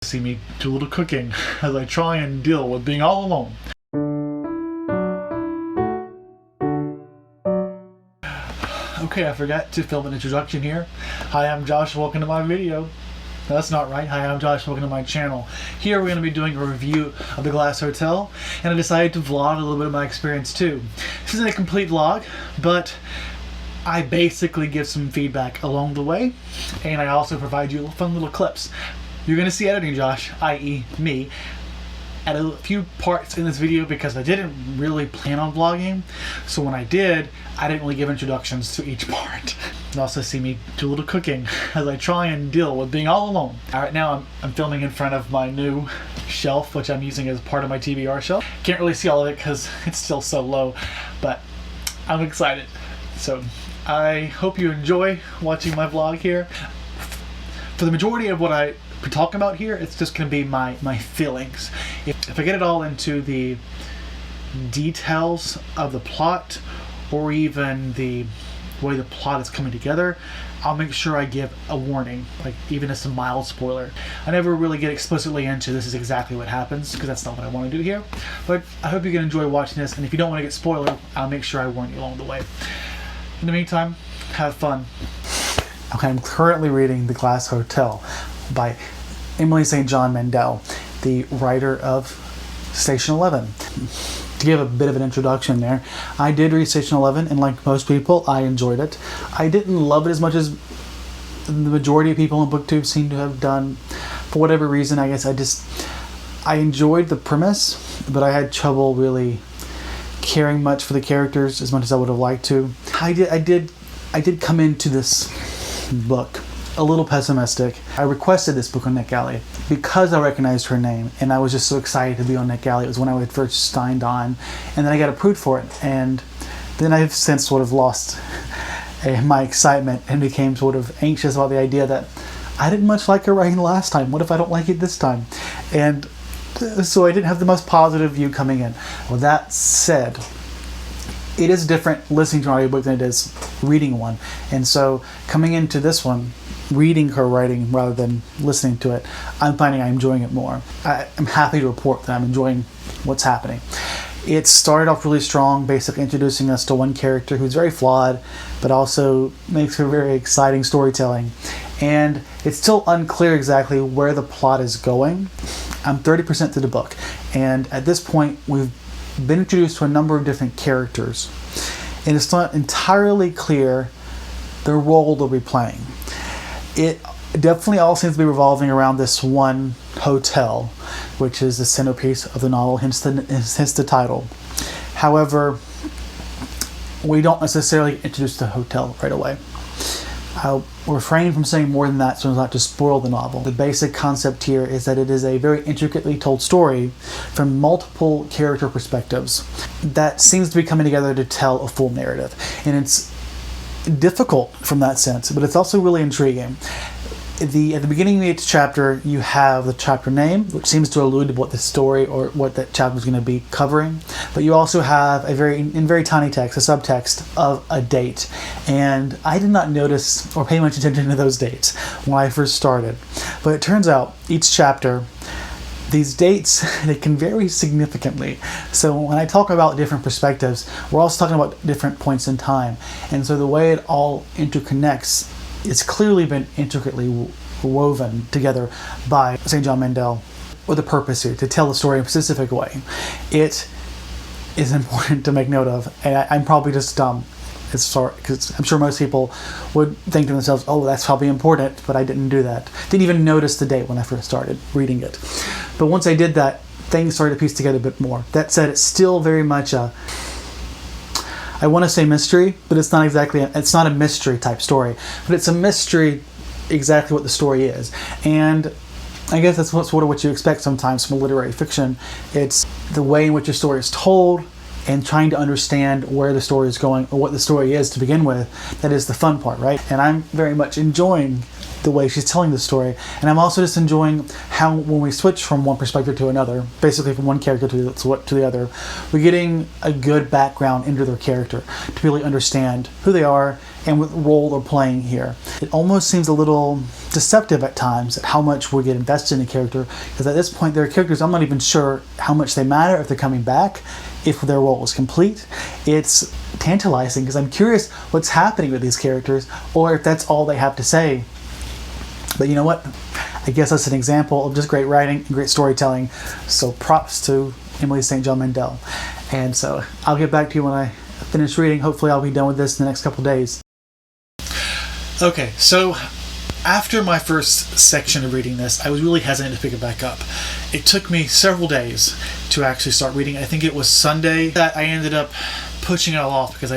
See me do a little cooking as I try and deal with being all alone. Okay, I forgot to film an introduction here. Hi, I'm Josh, welcome to my video. No, that's not right. Hi, I'm Josh, welcome to my channel. Here we're going to be doing a review of the Glass Hotel, and I decided to vlog a little bit of my experience too. This isn't a complete vlog, but I basically give some feedback along the way, and I also provide you fun little clips. You're going to see editing Josh, i.e. me, add a few parts in this video because I didn't really plan on vlogging. So when I did, I didn't really give introductions to each part. You'll also see me do a little cooking as I try and deal with being all alone. Alright, now I'm filming in front of my new shelf, which I'm using as part of my TBR shelf. Can't really see all of it because it's still so low, but I'm excited. So I hope you enjoy watching my vlog here. For the majority of what I talk about here, it's just going to be my feelings. If I get it all into the details of the plot or even the way the plot is coming together, I'll make sure I give a warning, like even as a mild spoiler. I never really get explicitly into this is exactly what happens because that's not what I want to do here, but I hope you can enjoy watching this, and if you don't want to get spoiled, I'll make sure I warn you along the way. In the meantime, have fun. Okay, I'm currently reading The Glass Hotel by Emily St John Mandel, the writer of Station 11. To give a bit of an introduction there, I did read Station 11, and like most people, I enjoyed it. I didn't love it as much as the majority of people on BookTube seem to have done. For whatever reason, I guess I enjoyed the premise, but I had trouble really caring much for the characters as much as I would have liked to. I did come into this book a little pessimistic. I requested this book on NetGalley because I recognized her name, and I was just so excited to be on NetGalley. It was when I had first signed on, and then I got approved for it, and then I've since sort of lost my excitement and became sort of anxious about the idea that I didn't much like her writing last time. What if I don't like it this time? And so I didn't have the most positive view coming in. Well, that said, it is different listening to an audiobook than it is reading one. And so coming into this one, reading her writing rather than listening to it, I'm finding I'm enjoying it more. I'm happy to report that I'm enjoying what's happening. It started off really strong, basically introducing us to one character who's very flawed, but also makes for very exciting storytelling. And it's still unclear exactly where the plot is going. I'm 30% through the book, and at this point we've been introduced to a number of different characters, and it's not entirely clear the role they'll be playing. It definitely all seems to be revolving around this one hotel, which is the centerpiece of the novel, hence the title. However, we don't necessarily introduce the hotel right away. I'll refrain from saying more than that so as not to spoil the novel. The basic concept here is that it is a very intricately told story from multiple character perspectives that seems to be coming together to tell a full narrative. And it's difficult from that sense, but it's also really intriguing. At the beginning of each chapter, you have the chapter name, which seems to allude to what the story or what that chapter is going to be covering. But you also have in very tiny text, a subtext of a date. And I did not notice or pay much attention to those dates when I first started. But it turns out each chapter, these dates, they can vary significantly. So when I talk about different perspectives, we're also talking about different points in time. And so the way it all interconnects, it's clearly been intricately woven together by St. John Mandel with a purpose here, to tell the story in a specific way. It is important to make note of, and I'm probably just dumb. It's sorry, because I'm sure most people would think to themselves, oh, that's probably important, but I didn't do that. Didn't even notice the date when I first started reading it. But once I did that, things started to piece together a bit more. That said, it's still very much I want to say mystery, but it's not exactly, it's not a mystery type story, but it's a mystery exactly what the story is. And I guess that's sort of what you expect sometimes from literary fiction. It's the way in which a story is told and trying to understand where the story is going or what the story is to begin with. That is the fun part, right? And I'm very much enjoying the way she's telling the story, and I'm also just enjoying how when we switch from one perspective to another, basically from one character to the other, we're getting a good background into their character to really understand who they are and what role they're playing here. It almost seems a little deceptive at times at how much we get invested in a character, because at this point there are characters I'm not even sure how much they matter, if they're coming back, if their role is complete. It's tantalizing because I'm curious what's happening with these characters, or if that's all they have to say. But you know what? I guess that's an example of just great writing and great storytelling. So props to Emily St John Mandel. And so I'll get back to you when I finish reading. Hopefully I'll be done with this in the next couple days. Okay, so after my first section of reading this, I was really hesitant to pick it back up. It took me several days to actually start reading. I think it was Sunday that I ended up pushing it all off because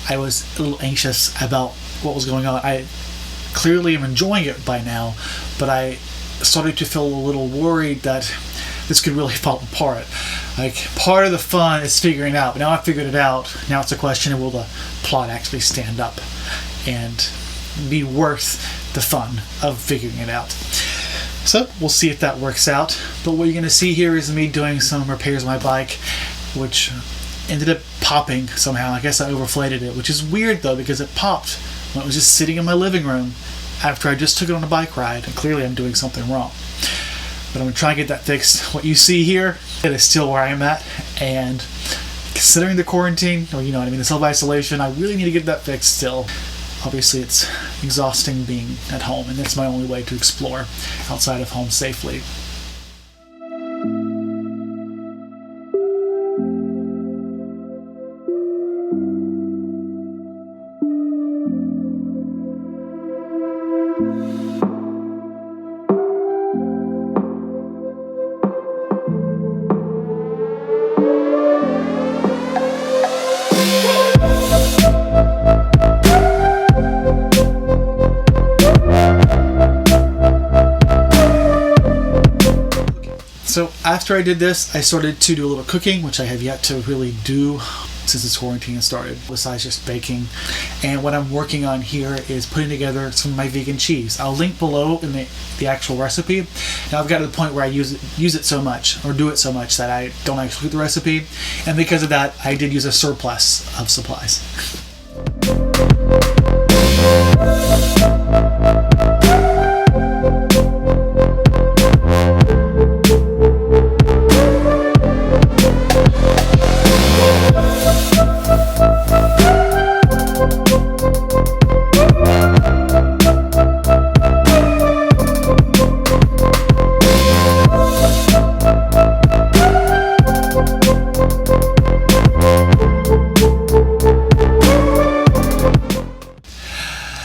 I was a little anxious about what was going on. I clearly am enjoying it by now, but I started to feel a little worried that this could really fall apart. Like, part of the fun is figuring it out. But now I figured it out. Now it's a question of will the plot actually stand up and be worth the fun of figuring it out. So we'll see if that works out. But what you're going to see here is me doing some repairs on my bike, which ended up popping somehow. I guess I overflated it, which is weird though, because it popped when it was just sitting in my living room after I just took it on a bike ride, and clearly I'm doing something wrong. But I'm going to try and get that fixed. What you see here, it is still where I'm at, and considering the quarantine, or the self-isolation, I really need to get that fixed still. Obviously it's exhausting being at home, and that's my only way to explore outside of home safely. So after I did this, I started to do a little cooking, which I have yet to really do since this quarantine has started, besides just baking. And what I'm working on here is putting together some of my vegan cheese. I'll link below in the actual recipe. Now I've got to the point where I use it so much, or do it so much, that I don't actually do the recipe. And because of that, I did use a surplus of supplies.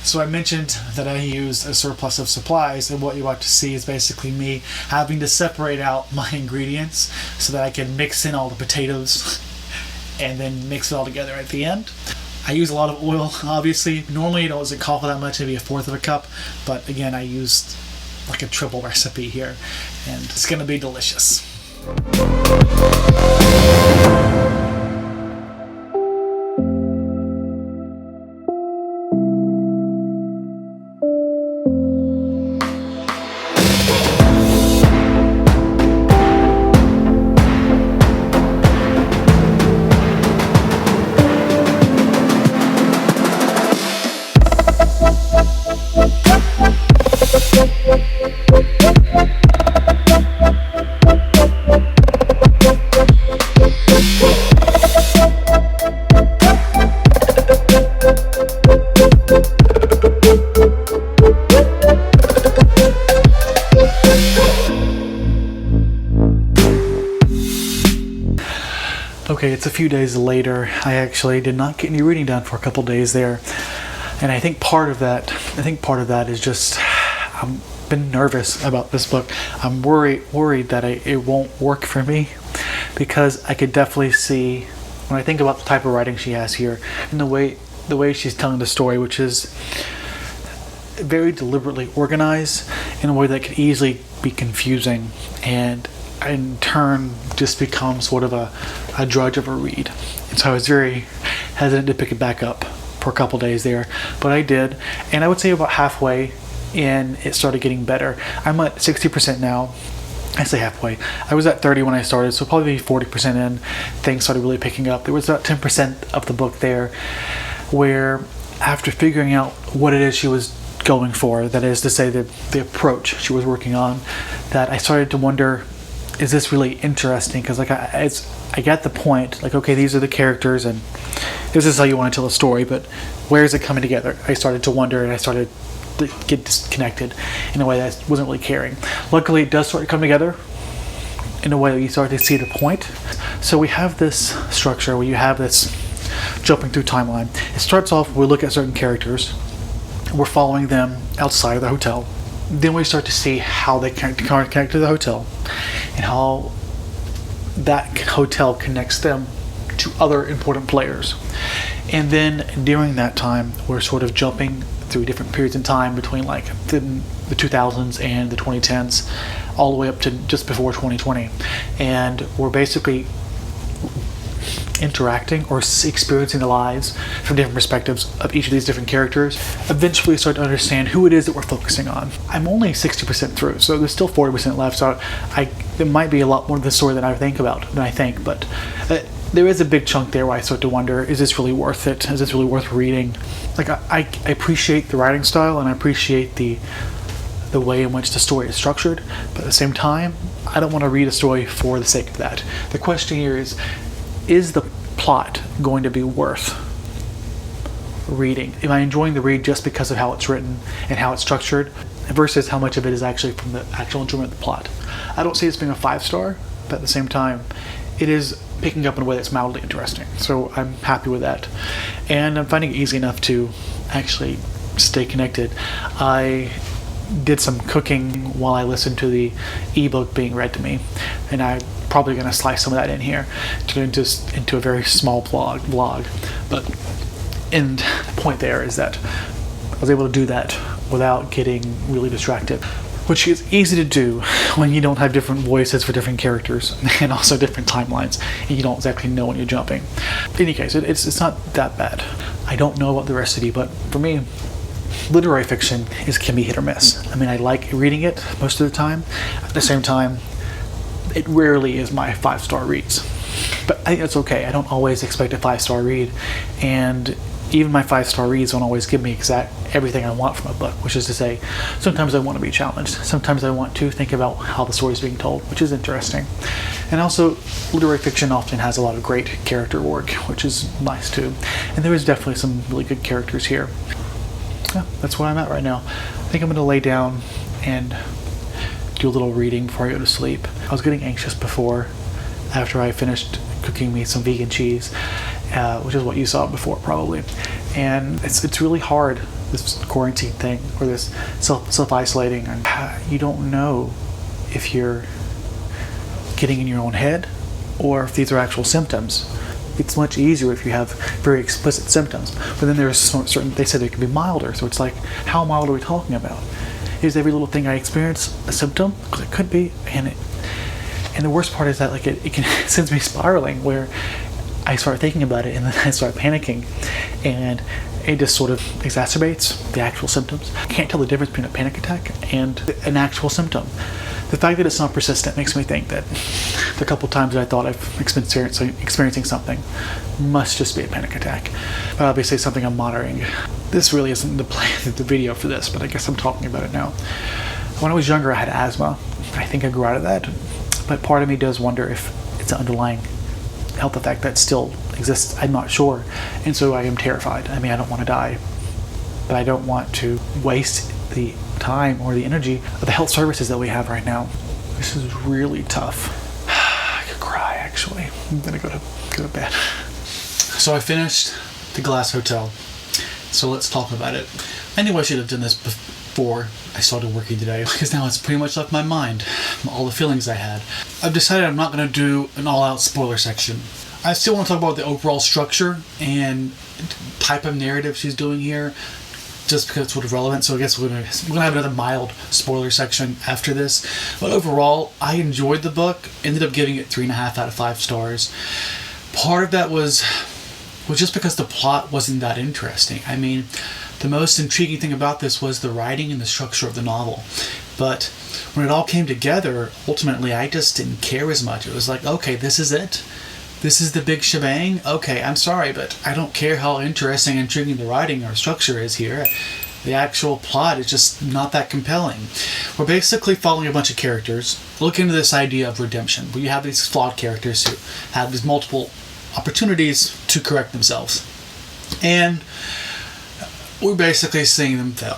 So I mentioned that I used a surplus of supplies, and what you're about to see is basically me having to separate out my ingredients so that I can mix in all the potatoes and then mix it all together at the end. I use a lot of oil, obviously. Normally it doesn't call for that much, maybe a fourth of a cup, but again, I used like a triple recipe here, and it's gonna be delicious. Okay, it's a few days later. I actually did not get any reading done for a couple days there, and I think part of that is just I've been nervous about this book. I'm worried that it won't work for me, because I could definitely see when I think about the type of writing she has here and the way she's telling the story, which is very deliberately organized in a way that could easily be confusing and in turn just become sort of a drudge of a read. And so I was very hesitant to pick it back up for a couple days there, but I did, and I would say about halfway in it started getting better. I'm at 60% now. I say halfway. I was at 30 when I started, so probably 40% in, things started really picking up. There was about 10% of the book there where after figuring out what it is she was going for, that is to say the approach she was working on, that I started to wonder, is this really interesting? Because like I get the point, like, okay, these are the characters and this is how you want to tell a story, but where is it coming together? I started to wonder, and I started to get disconnected in a way that I wasn't really caring. Luckily, it does sort of come together in a way that you start to see the point. So we have this structure where you have this jumping through timeline. It starts off, we look at certain characters, we're following them outside of the hotel. Then we start to see how they connect to the hotel and how that hotel connects them to other important players. And then during that time, we're sort of jumping through different periods in time between like the 2000s and the 2010s, all the way up to just before 2020. And we're basically interacting or experiencing the lives from different perspectives of each of these different characters. Eventually start to understand who it is that we're focusing on. I'm only 60% through, so there's still 40% left, so there might be a lot more of the story than I think, but there is a big chunk there where I start to wonder, is this really worth it? Is this really worth reading? Like, I appreciate the writing style, and I appreciate the way in which the story is structured, but at the same time, I don't want to read a story for the sake of that. The question here is the plot going to be worth reading? Am I enjoying the read just because of how it's written and how it's structured, versus how much of it is actually from the actual enjoyment of the plot? I don't see this being a 5-star, but at the same time, it is picking up in a way that's mildly interesting. So I'm happy with that. And I'm finding it easy enough to actually stay connected. I did some cooking while I listened to the ebook being read to me, and I'm probably going to slice some of that in here, turn it into a very small vlog. But and the point there is that I was able to do that without getting really distracted, which is easy to do when you don't have different voices for different characters and also different timelines, and you don't exactly know when you're jumping. In any case, it's not that bad. I don't know about the rest of you, but for me, literary fiction can be hit or miss. I mean, I like reading it most of the time. At the same time, it rarely is my 5-star reads. But I think that's okay. I don't always expect a 5-star read, and even my 5-star reads don't always give me everything I want from a book, which is to say, sometimes I want to be challenged. Sometimes I want to think about how the story is being told, which is interesting. And also, literary fiction often has a lot of great character work, which is nice too. And there is definitely some really good characters here. Yeah, that's where I'm at right now. I think I'm going to lay down and do a little reading before I go to sleep. I was getting anxious before, after I finished cooking me some vegan cheese, which is what you saw before probably. And it's really hard, this quarantine thing, or this self-isolating, and you don't know if you're getting in your own head or if these are actual symptoms. It's much easier if you have very explicit symptoms, but then there's certain, they said it can be milder, so it's like, how mild are we talking about? Is every little thing I experience a symptom? Because it could be, and the worst part is that like it sends me spiraling, where I start thinking about it and then I start panicking, and it just sort of exacerbates the actual symptoms. I can't tell the difference between a panic attack and an actual symptom. The fact that it's not persistent makes me think that the couple times that I thought I've experiencing something must just be a panic attack. But obviously something I'm monitoring. This really isn't the video for this, but I guess I'm talking about it now. When I was younger, I had asthma. I think I grew out of that, but part of me does wonder if it's an underlying health effect that still exists. I'm not sure, and so I am terrified. I mean, I don't want to die, but I don't want to waste the time or the energy of the health services that we have right now. This is really tough. I could cry, actually. I'm gonna go to bed. So I finished the Glass Hotel, so let's talk about it. I knew I should have done this before I started working today, because now it's pretty much left my mind, all the feelings I had. I've decided I'm not going to do an all-out spoiler section. I still want to talk about the overall structure and type of narrative she's doing here, just because it's sort of relevant. So I guess we're gonna have another mild spoiler section after this. But overall, I enjoyed the book. Ended up giving it 3.5 out of 5 stars. Part of that was just because the plot wasn't that interesting. I mean, the most intriguing thing about this was the writing and the structure of the novel. But when it all came together, ultimately, I just didn't care as much. It was like, okay, this is it. This is the big shebang? Okay, I'm sorry, but I don't care how interesting and intriguing the writing or structure is here. The actual plot is just not that compelling. We're basically following a bunch of characters, looking into this idea of redemption, where you have these flawed characters who have these multiple opportunities to correct themselves. And we're basically seeing them fail.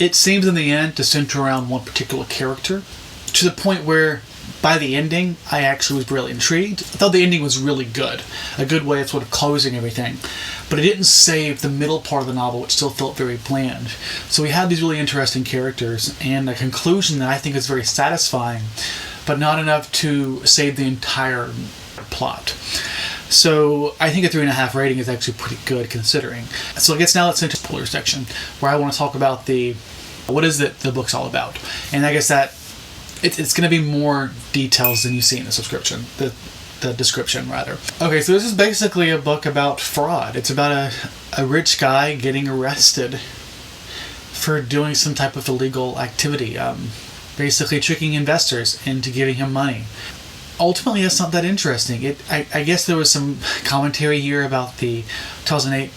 It seems in the end to center around one particular character, to the point where by the ending, I actually was really intrigued. I thought the ending was really good. A good way of sort of closing everything. But it didn't save the middle part of the novel, which still felt very bland. So we have these really interesting characters, and a conclusion that I think is very satisfying, but not enough to save the entire plot. So I think a 3.5 rating is actually pretty good considering. So I guess now let's into the spoiler section, where I want to talk about what is it the book's all about. And I guess that it's going to be more details than you see in the description rather. Okay, so this is basically a book about fraud. It's about a rich guy getting arrested for doing some type of illegal activity, basically tricking investors into giving him money. Ultimately, that's not that interesting. I guess there was some commentary here about the 2008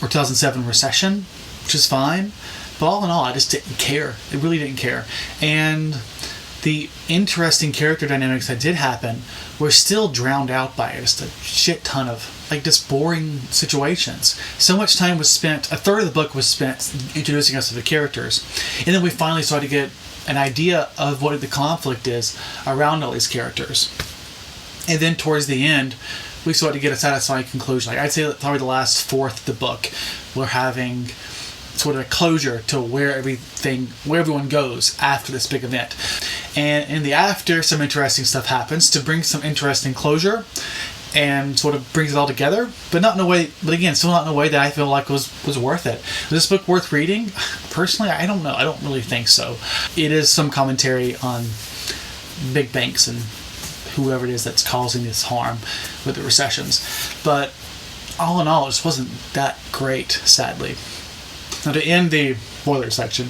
or 2007 recession, which is fine, but all in all, I just didn't care. I really didn't care. And the interesting character dynamics that did happen were still drowned out by it. Just a shit ton of just boring situations. So much time was spent, a third of the book was spent introducing us to the characters, and then we finally started to get an idea of what the conflict is around all these characters. And then towards the end, we started to get a satisfying conclusion. I'd say that probably the last fourth of the book, we're having sort of a closure to where everyone goes after this big event. And in the after, some interesting stuff happens to bring some interesting closure and sort of brings it all together, but not in a way, but again, still not in a way that I feel like was worth it. Was this book worth reading? Personally, I don't know. I don't really think so. It is some commentary on big banks and whoever it is that's causing this harm with the recessions. But all in all, it just wasn't that great, sadly. Now to end the spoiler section,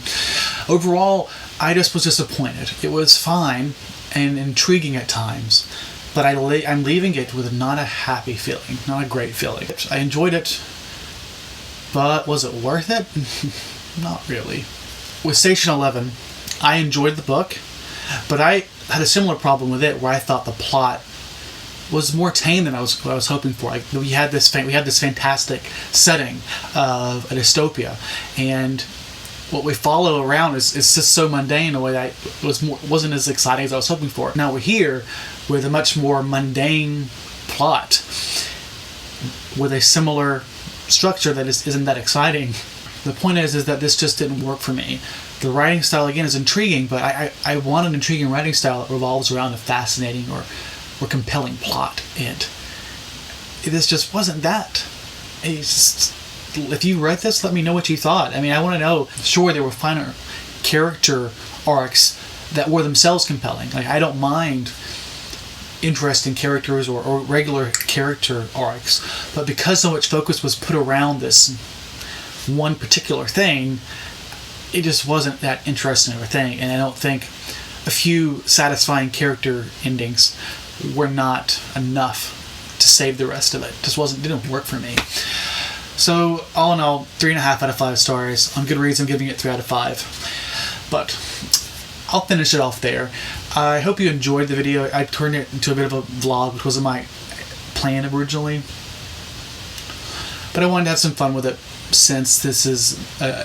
overall, I just was disappointed. It was fine and intriguing at times, but I'm leaving it with not a happy feeling, not a great feeling. I enjoyed it, but was it worth it? Not really. With Station 11, I enjoyed the book, but I had a similar problem with it where I thought the plot was more tame than what I was hoping for. We had this fantastic setting of a dystopia, and what we follow around is just so mundane in a way that wasn't as exciting as I was hoping for. Now we're here with a much more mundane plot with a similar structure that isn't that exciting. The point is that this just didn't work for me. The writing style, again, is intriguing, but I want an intriguing writing style that revolves around a fascinating or compelling plot, and this just wasn't that. If you read this, let me know what you thought. I mean, I want to know. Sure, there were finer character arcs that were themselves compelling. I don't mind interesting characters or regular character arcs, but because so much focus was put around this one particular thing, it just wasn't that interesting of a thing. And I don't think a few satisfying character endings were not enough to save the rest of it. Just didn't work for me. So all in all, 3.5 out of 5 stars. On Goodreads, I'm giving it 3 out of 5. But I'll finish it off there. I hope you enjoyed the video. I turned it into a bit of a vlog, which wasn't my plan originally, but I wanted to have some fun with it since this is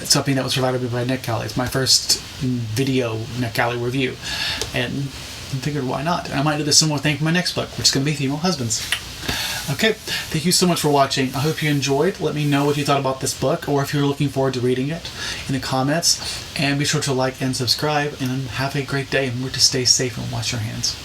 something that was provided by NetGalley. It's my first video NetGalley review, and I figured why not? And I might do the similar thing for my next book, which is going to be Female Husbands. Okay, thank you so much for watching. I hope you enjoyed. Let me know what you thought about this book, or if you're looking forward to reading it in the comments. And be sure to like and subscribe, and have a great day. And remember to stay safe and wash your hands.